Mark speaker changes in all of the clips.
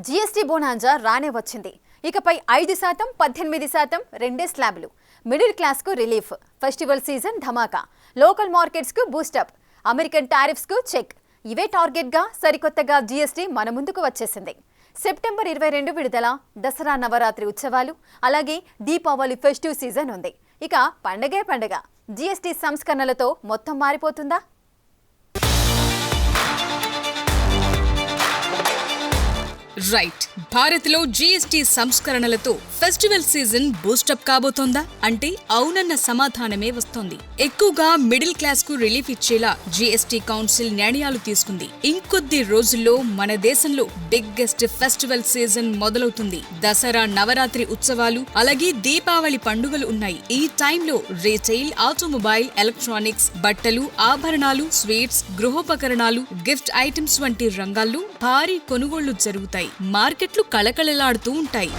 Speaker 1: GST బోనాంజా రానే వచ్చింది. ఇకపై 5%, 18% రెండే స్లాబ్లు. మిడిల్ క్లాస్ కు రిలీఫ్, ఫెస్టివల్ సీజన్ ధమాకా, లోకల్ మార్కెట్స్ కు బూస్టప్, అమెరికన్ టారిఫ్స్ కు చెక్. ఇవే టార్గెట్ గా సరికొత్తగా జీఎస్టీ మన ముందుకు వచ్చేసింది. సెప్టెంబర్ 22 విడుదల, దసరా నవరాత్రి ఉత్సవాలు, అలాగే దీపావళి ఫెస్టివ్ సీజన్ ఉంది. ఇక పండగే పండగ. జీఎస్టీ సంస్కరణలతో మొత్తం మారిపోతుందా?
Speaker 2: రైట్. భారత్లో జీఎస్టీ సంస్కరణలతో ఫెస్టివల్ సీజన్ బూస్టప్ కాబోతోందా అంటే అవునన్న సమాధానమే వస్తోంది. ఎక్కువగా మిడిల్ క్లాస్ కు రిలీఫ్ ఇచ్చేలా జీఎస్టీ కౌన్సిల్ నిర్ణయాలు తీసుకుంది. ఇంకొద్ది రోజుల్లో మన దేశంలో బిగ్గెస్ట్ ఫెస్టివల్ సీజన్ మొదలవుతుంది. దసరా నవరాత్రి ఉత్సవాలు, అలాగే దీపావళి పండుగలు ఉన్నాయి. ఈ టైంలో రీటైల్, ఆటోమొబైల్, ఎలక్ట్రానిక్స్, బట్టలు, ఆభరణాలు, స్వీట్స్, గృహోపకరణాలు, గిఫ్ట్ ఐటమ్స్ వంటి రంగాల్లో భారీ కొనుగోళ్లు జరుగుతాయి. మార్కెట్లు కళకళలాడుతూ ఉంటాయి.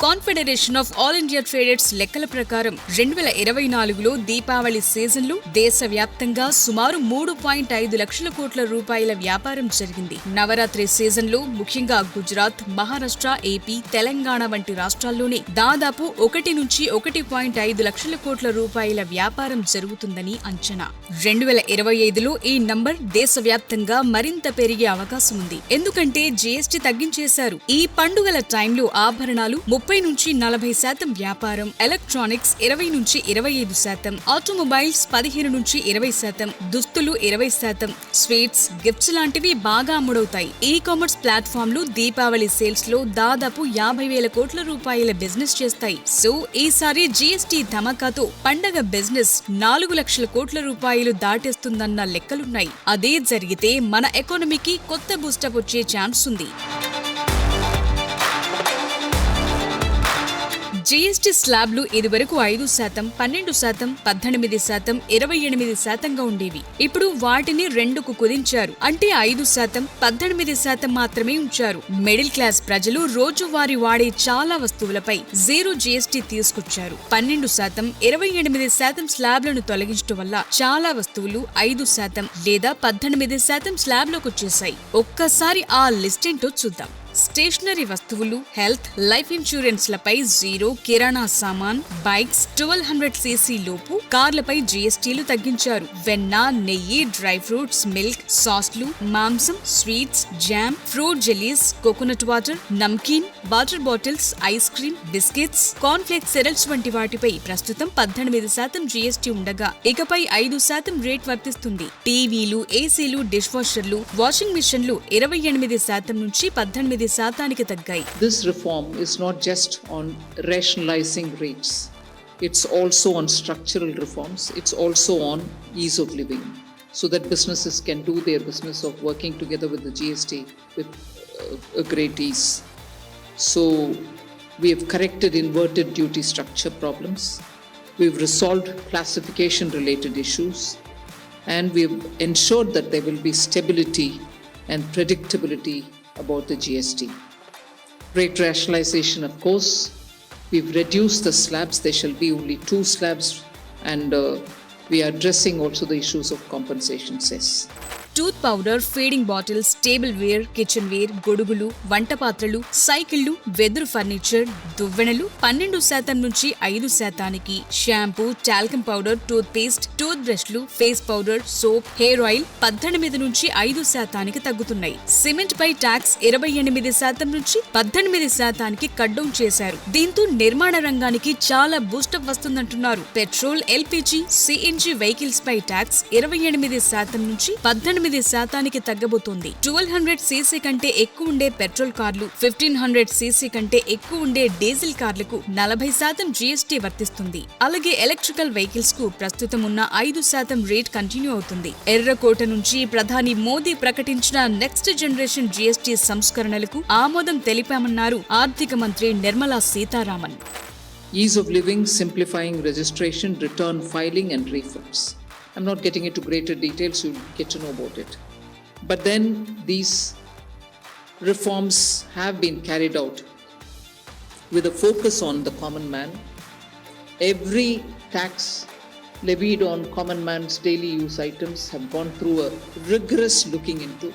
Speaker 2: Confederation of all India traders లెక్కల ప్రకారం 2024లో దీపావళి సీజన్లో దేశవ్యాప్తంగా సుమారు 3.5 లక్షల కోట్ల రూపాయల వ్యాపారం జరిగింది. నవరాత్రి సీజన్లో ముఖ్యంగా గుజరాత్, మహారాష్ట్ర, ఏపీ, తెలంగాణ వంటి రాష్ట్రాల్లోనే దాదాపు 1 నుంచి 1.5 లక్షల కోట్ల రూపాయల వ్యాపారం జరుగుతుందని అంచనా. 2025లో ఈ నంబర్ దేశవ్యాప్తంగా మరింత పెరిగే అవకాశం ఉంది. ఎందుకంటే జీఎస్టీ తగ్గించేశారు. ఈ పండుగల టైంలో ఆభరణాలు 30 నుంచి 40% వ్యాపారం, ఎలక్ట్రానిక్స్ 20 నుంచి 25%, ఆటోమొబైల్స్ 15 నుంచి 20%, దుస్తులు 20%, స్వీట్స్, గిఫ్ట్స్ లాంటివి బాగా అమ్ముడవుతాయి. ఈ కామర్స్ ప్లాట్ఫామ్లు దీపావళి సేల్స్ లో దాదాపు 50,000 కోట్ల రూపాయల బిజినెస్ చేస్తాయి. సో ఈసారి జీఎస్టీ ధమాకాతో పండగ బిజినెస్ 4 లక్షల కోట్ల రూపాయలు దాటేస్తుందన్న లెక్కలున్నాయి. అదే జరిగితే మన ఎకానమీకి కొత్త బూస్టప్ వచ్చే ఛాన్స్ ఉంది. జీఎస్టీ స్లాబ్లు ఇదివరకు 5%, 12%, 18%, 28%గా ఉండేవి. ఇప్పుడు వాటిని 2కు కుదించారు. అంటే 5%, 18% మాత్రమే ఉంచారు. మిడిల్ క్లాస్ ప్రజలు రోజువారీ వాడే చాలా వస్తువులపై 0 జీఎస్టీ తీసుకొచ్చారు. 12%, 28% స్లాబ్లను తొలగించడం వల్ల చాలా వస్తువులు 5% లేదా 18% స్లాబ్లోకి వచ్చేశాయి. ఒక్కసారి ఆ లిస్ట్ ఏంటో చూద్దాం. స్టేషనరీ వస్తువులు, హెల్త్, లైఫ్ ఇన్సూరెన్స్ లపై 0, కిరాణా సామాన్, బైక్స్ 1200cc లోపు కార్లపై జీఎస్టీలు తగ్గించారు. వెన్న, నెయ్యి, డ్రై ఫ్రూట్స్, మిల్క్, సాస్లు, మాంసం, sweets, jam, fruit jellies, coconut water, namkeen, water bottles, ice cream, biscuits, corn flakes, cereals వంటి వాటిపై ప్రస్తుతం 18% జీఎస్టీ ఉండగా ఇకపై 5% రేట్ వర్తిస్తుంది. టీవీలు, ఏసీలు, డిష్ వాషర్లు, వాషింగ్ మిషన్లు 28% నుంచి 18% తగ్గాయి.
Speaker 3: This reform is not just on rationalizing rates. It's also on structural reforms. It's also on ease of living, so that businesses can do their business of working together with the GST with a great ease. So we have corrected inverted duty structure problems. We've resolved classification related issues, and we've ensured that there will be stability and predictability about the GST. Rate rationalization, of course, we've reduced the slabs. There shall be only 2 slabs, and we are addressing also the issues of compensation cess.
Speaker 2: Tooth powder, feeding bottles, tableware, kitchenware, గొడుగులు, వంట పాత్రలు, సైకిళ్లు, వెదురు furniture, దువ్వెనలు 12% నుంచి 5%కి, shampoo, talcum powder, toothpaste, tooth బ్రష్లు, face powder, soap, hair oil 18 నుంచి 5%కి తగ్గుతున్నాయి. సిమెంట్ పై ట్యాక్స్ 28% నుంచి 18%కి కట్ డౌన్ చేశారు. దీంతో నిర్మాణ రంగానికి చాలా బూస్టప్ వస్తుందంటున్నారు. పెట్రోల్, ఎల్పీజీ, సిఎన్జీ వెహికల్స్ పై ట్యాక్స్ 28% నుంచి 18%కి తగ్గబోతోంది. 1200cc కంటే ఎక్కువ ఉండే పెట్రోల్ కార్లు, 1500cc కంటే ఎక్కువ ఉండే డీజిల్ కార్లకు 40% జీఎస్టీ వర్తిస్తుంది. అలాగే ఎలక్ట్రికల్ వెహికల్స్ కు ప్రస్తుతం ఉన్న 5% రేట్ కంటిన్యూ అవుతుంది. ఎర్రకోట నుంచి ప్రధాని మోదీ ప్రకటించిన నెక్స్ట్ జనరేషన్ జీఎస్టీ సంస్కరణలకు ఆమోదం తెలిపామన్నారు ఆర్థిక మంత్రి Nirmala Sitharaman.
Speaker 3: Ease of living, simplifying registration, return filing and refunds. I'm not getting into greater details, you'll get to know about it. But then these reforms have been carried out with a focus on the common man. Every tax levied on common man's daily use items have gone through a rigorous looking into,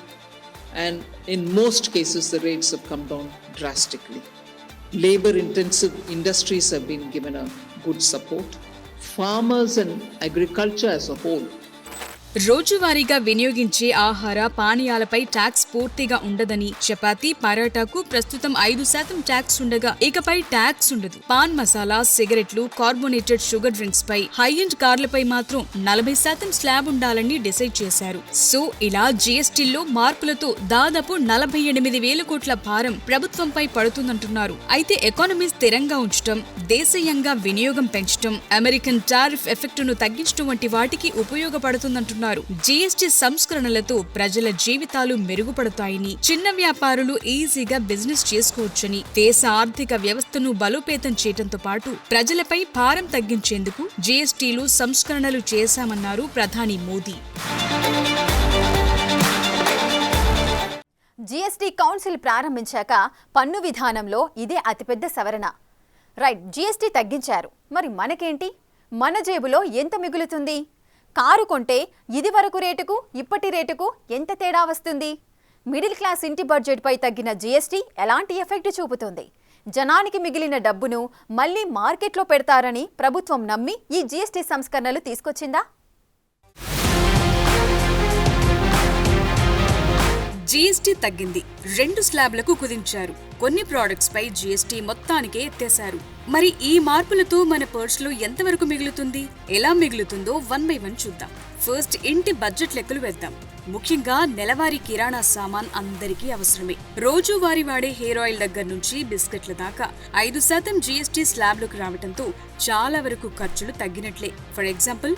Speaker 3: and in most cases the rates have come down drastically. Labor intensive industries have been given a good support. Farmers and agriculture as a whole
Speaker 2: రోజువారీగా వినియోగించే ఆహార పానీయాలపై tax పూర్తిగా ఉండదని, చపాతీ పరాటాకు ప్రస్తుతం 5% tax ఉండగా ఇకపై tax ఉండదు. Pan masala, సిగరెట్లు, కార్బోనేటెడ్ షుగర్ డ్రింక్స్ పై, హై ఎండ్ కార్లపై మాత్రం 40% స్లాబ్ ఉండాలని డిసైడ్ చేశారు. సో ఇలా జీఎస్టీలో మార్పులతో దాదాపు 48,000 కోట్ల భారం ప్రభుత్వంపై పడుతుందంటున్నారు. అయితే ఎకానమీ స్థిరంగా ఉంచడం, దేశీయంగా వినియోగం పెంచడం, అమెరికన్ టారిఫ్ ఎఫెక్టును తగ్గించడం వంటి వాటికి ఉపయోగపడుతుందంటున్నారు. జీఎస్టీ సంస్కరణలతో ప్రజల జీవితాలు మెరుగుపడతాయని, చిన్న వ్యాపారులు ఈజీగా బిజినెస్ చేసుకోవచ్చని, దేశ ఆర్థిక వ్యవస్థను బలోపేతం చేయడంతో పాటు ప్రజలపై భారం తగ్గించేందుకు జీఎస్టీలు సంస్కరణలు చేశామన్నారు ప్రధాని మోదీ.
Speaker 1: జీఎస్టీ కౌన్సిల్ ప్రారంభించాక పన్ను విధానంలో ఇదే అతిపెద్ద సవరణ. రైట్, జీఎస్టీ తగ్గించారు, మరి మనకేంటి? మన జేబులో ఎంత మిగులుతుంది? కారు కొంటే ఇది వరకు రేటుకు ఇప్పటి రేటుకు ఎంత తేడా వస్తుంది? మిడిల్ క్లాస్ ఇంటి బడ్జెట్పై తగ్గిన జీఎస్టీ ఎలాంటి ఎఫెక్ట్ చూపుతుంది? జనానికి మిగిలిన డబ్బును మళ్లీ మార్కెట్లో పెడతారని ప్రభుత్వం నమ్మి ఈ జీఎస్టీ సంస్కరణలు తీసుకొచ్చిందా?
Speaker 2: జీఎస్టీ తగ్గింది, 2 స్లాబ్లకు కుదించారు. కొన్ని ప్రోడక్ట్స్ పై జీఎస్టీ మొత్తానికే ఎత్తేశారు. మరి ఈ మార్పులతో మన పర్సులో ఎంతవరకు మిగులుతుంది? ఎలా మిగులుతుందో 1 by 1 చూద్దాం. ఫస్ట్ ఇంటి బడ్జెట్ లెక్కలు వేద్దాం. ముఖ్యంగా నెలవారీ కిరాణా సామాన్ అందరికీ అవసరమే. రోజువారీ వాడే హెయిర్ ఆయిల్ దగ్గర నుంచి బిస్కెట్ల దాకా 5% జీఎస్టీ స్లాబ్లకు రావడంతో చాలా వరకు ఖర్చులు తగ్గినట్లే. ఫర్ ఎగ్జాంపుల్,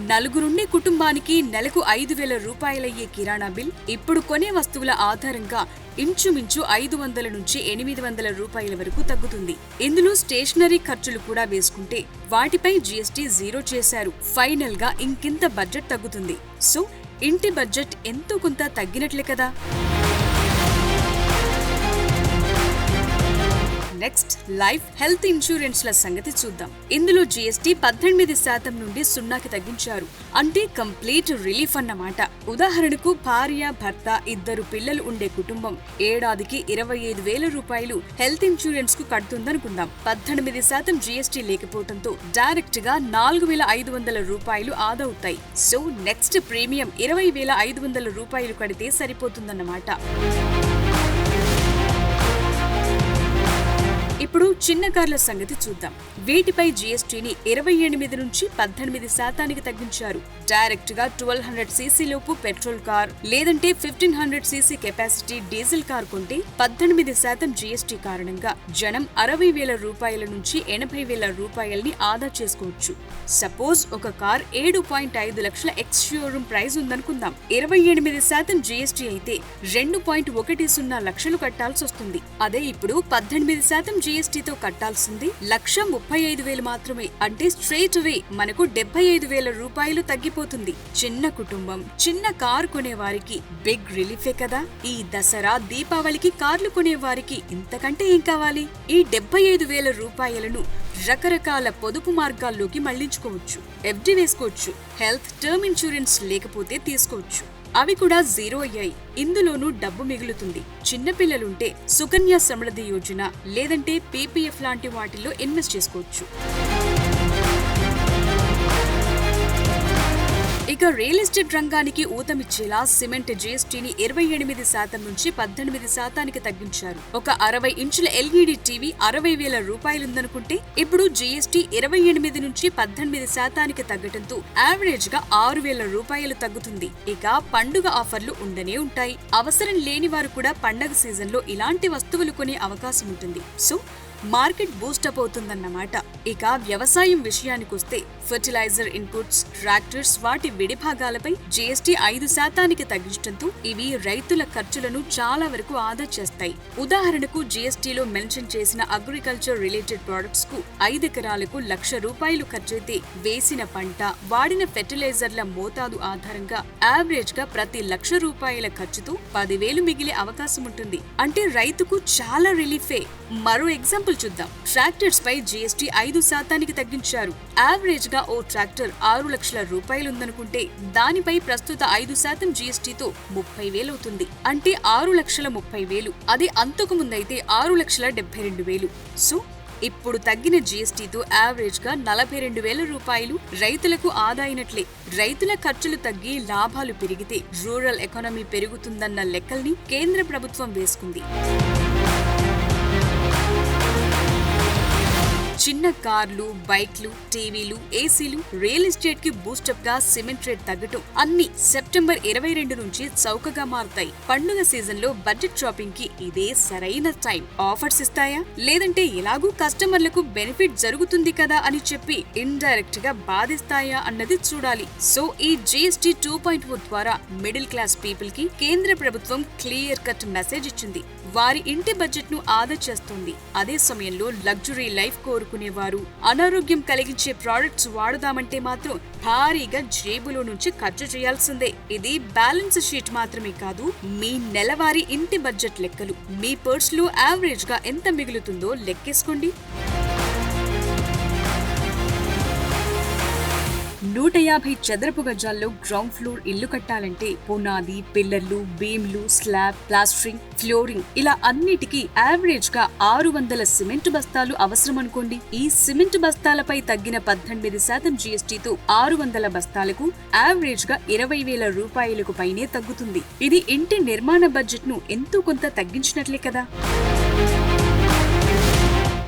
Speaker 2: 4 నుండి కుటుంబానికి నెలకు 5,000 రూపాయలయ్యే కిరాణా బిల్ ఇప్పుడు కొనే వస్తువుల ఆధారంగా ఇంచుమించు 500 నుంచి 800 రూపాయల వరకు తగ్గుతుంది. ఇందులో స్టేషనరీ ఖర్చులు కూడా వేసుకుంటే వాటిపై జీఎస్టీ 0 చేశారు. ఫైనల్ గా ఇంకింత బడ్జెట్ తగ్గుతుంది. సో ఇంటి బడ్జెట్ ఎంతో కొంత తగ్గినట్లే కదా. నెక్స్ట్, లైఫ్ హెల్త్ ఇన్సూరెన్స్ల సంగతి చూద్దాం. ఇందులో జీఎస్టీ 18% నుండి 0కి తగ్గించారు. అంటే కంప్లీట్ రిలీఫ్ అన్నమాట. ఉదాహరణకు భార్య, భర్త, 2 పిల్లలు ఉండే కుటుంబం ఏడాదికి 25,000 రూపాయలు హెల్త్ ఇన్సూరెన్స్ కు కడుతుందనుకుందాం. 18% జీఎస్టీ లేకపోవడంతో డైరెక్ట్ గా 4,500 రూపాయలు ఆదా అవుతాయి. సో నెక్స్ట్ ప్రీమియం 20,500 రూపాయలు కడితే సరిపోతుందన్నమాట. ఇప్పుడు చిన్న కార్ల సంగతి చూద్దాం. వీటిపై జీఎస్టీని 28 నుంచి 18%కి తగ్గించారు. డైరెక్ట్ గా 1200 సీసీ లోపు పెట్రోల్ కార్ లేదంటే 1500 సీసీ కెపాసిటీ డీజిల్ కార్ కొంటే 18% జీఎస్టీ కారణంగా జనం 60,000 రూపాయల నుంచి 80,000 రూపాయల్ని ఆదా చేసుకోవచ్చు. సపోజ్ ఒక కార్ 7.5 లక్షల ఎక్స్ షోరూమ్ ప్రైస్ ఉందనుకుందాం. 28% జీఎస్టీ అయితే 2.10 లక్షలు కట్టాల్సి వస్తుంది. అదే ఇప్పుడు 18% జీఎస్టీతో కట్టాల్సింది 1,35,000 మాత్రమే. అంటే స్ట్రేట్ అవే మనకు 75,000 రూపాయలు తగ్గిపోతుంది. చిన్న కుటుంబం, చిన్న కారు కొనే వారికి బిగ్ రిలీఫే కదా. ఈ దసరా, దీపావళికి కార్లు కొనే వారికి ఇంతకంటే ఏం కావాలి? ఈ 75,000 రూపాయలను రకరకాల పొదుపు మార్గాల్లోకి మళ్లించుకోవచ్చు. ఎఫ్డి వేసుకోవచ్చు. హెల్త్ టర్మ్ ఇన్సూరెన్స్ లేకపోతే తీసుకోవచ్చు. అవి కూడా 0 అయ్యాయి. ఇందులోనూ డబ్బు మిగులుతుంది. చిన్నపిల్లలుంటే సుకన్య సమృద్ధి యోజన లేదంటే పీపీఎఫ్ లాంటి వాటిల్లో ఇన్వెస్ట్ చేసుకోవచ్చు. ఇక రియల్ ఎస్టేట్ రంగానికి ఊతమిచ్చేలా సిమెంట్ జీఎస్టీని 28% నుంచి 18%కి తగ్గించారు. ఒక 60 ఇంచుల ఎల్ఈడి టీవీ 60,000 రూపాయలుందనుకుంటే ఇప్పుడు జీఎస్టీ 28 నుంచి 18%కి తగ్గడంతో యావరేజ్ గా 6,000 రూపాయలు తగ్గుతుంది. ఇక పండుగ ఆఫర్లు ఉండనే ఉంటాయి. అవసరం లేని వారు కూడా పండగ సీజన్ లో ఇలాంటి వస్తువులు కొనే అవకాశం ఉంటుంది. సో మార్కెట్ బూస్టప్ అవుతుందన్నమాట. ఇక వ్యవసాయం విషయానికొస్తే ఫర్టిలైజర్ ఇన్పుట్స్, ట్రాక్టర్స్, వాటి విడిభాగాలపై జీఎస్టీ 5%కి తగ్గించడంతో ఇవి రైతుల ఖర్చులను చాలా వరకు ఆదా చేస్తాయి. ఉదాహరణకు జీఎస్టీలో మెన్షన్ చేసిన అగ్రికల్చర్ రిలేటెడ్ ప్రొడక్ట్స్ కు 5 ఎకరాలకు 1,00,000 రూపాయలు ఖర్చయితే వేసిన పంట, వాడిన ఫెర్టిలైజర్ల మోతాదు ఆధారంగా యావరేజ్ గా ప్రతి 1,00,000 రూపాయల ఖర్చుతో 10,000 మిగిలే అవకాశం ఉంటుంది. అంటే రైతుకు చాలా రిలీఫే. మరో ఎగ్జాంపుల్ ఎగ్జాంపుల్ చూద్దాం. ట్రాక్టర్స్ పై GST 5% తగ్గించారు. యావరేజ్ గా ఓ ట్రాక్టర్ 6 లక్షల రూపాయలుందనుకుంటే దానిపై ప్రస్తుత 5% GSTతో 30,000 అవుతుంది. అంటే 6,30,000. అది అంతకు ముందైతే 6,72,000. సో ఇప్పుడు తగ్గిన GSTతో యావరేజ్ గా 42,000 రూపాయలు రైతులకు ఆదా అయినట్లే. రైతుల ఖర్చులు తగ్గి లాభాలు పెరిగితే రూరల్ ఎకానమీ పెరుగుతుందన్న లెక్కల్ని కేంద్ర ప్రభుత్వం వేసుకుంది. చిన్న కార్లు, బైక్లు, టీవీలు, ఏసీలు, రియల్ ఎస్టేట్ కి బూస్టప్ గా సిమెంట్ రేట్ తగ్గటం అన్ని సెప్టెంబర్ 22 నుంచి చౌకగా మారుతాయి. పండుగ సీజన్ లో బడ్జెట్ షాపింగ్ కి ఇదే సరైన టైం. ఆఫర్స్ ఇస్తాయా, లేదంటే ఎలాగూ కస్టమర్లకు బెనిఫిట్ జరుగుతుంది కదా అని చెప్పి ఇండైరెక్ట్ గా బాధిస్తాయా అన్నది చూడాలి. సో ఈ GST 2.0 ద్వారా మిడిల్ క్లాస్ పీపుల్ కి కేంద్ర ప్రభుత్వం క్లియర్ కట్ మెసేజ్ ఇచ్చింది. వారి ఇంటి బడ్జెట్ ను ఆదా చేస్తుంది. అదే సమయంలో లగ్జరీ లైఫ్ కోరుకునేవారు అనారోగ్యం కలిగించే ప్రొడక్ట్స్ వాడదామంటే మాత్రం భారీగా జేబులో నుంచి ఖర్చు చేయాల్సిందే. ఇది బ్యాలెన్స్ షీట్ మాత్రమే కాదు, మీ నెలవారీ ఇంటి బడ్జెట్ లెక్కలు. మీ పర్స్ లో యావరేజ్ గా ఎంత మిగులుతుందో లెక్కేసుకోండి. 150 చదరపు గజాల్లో గ్రౌండ్ ఫ్లోర్ ఇల్లు కట్టాలంటే పునాది, పిల్లర్లు, బీమ్లు, స్లాబ్, ప్లాస్టరింగ్, ఫ్లోరింగ్ ఇలా అన్నిటికీ యావరేజ్ గా 600 సిమెంట్ బస్తాలు అవసరం అనుకోండి. ఈ సిమెంట్ బస్తాలపై తగ్గిన 18% GSTతో 600 బస్తాలకు యావరేజ్ గా 20,000 రూపాయలకు పైనే తగ్గుతుంది. ఇది ఇంటి నిర్మాణ బడ్జెట్ ను ఎంతో కొంత తగ్గించినట్లే కదా.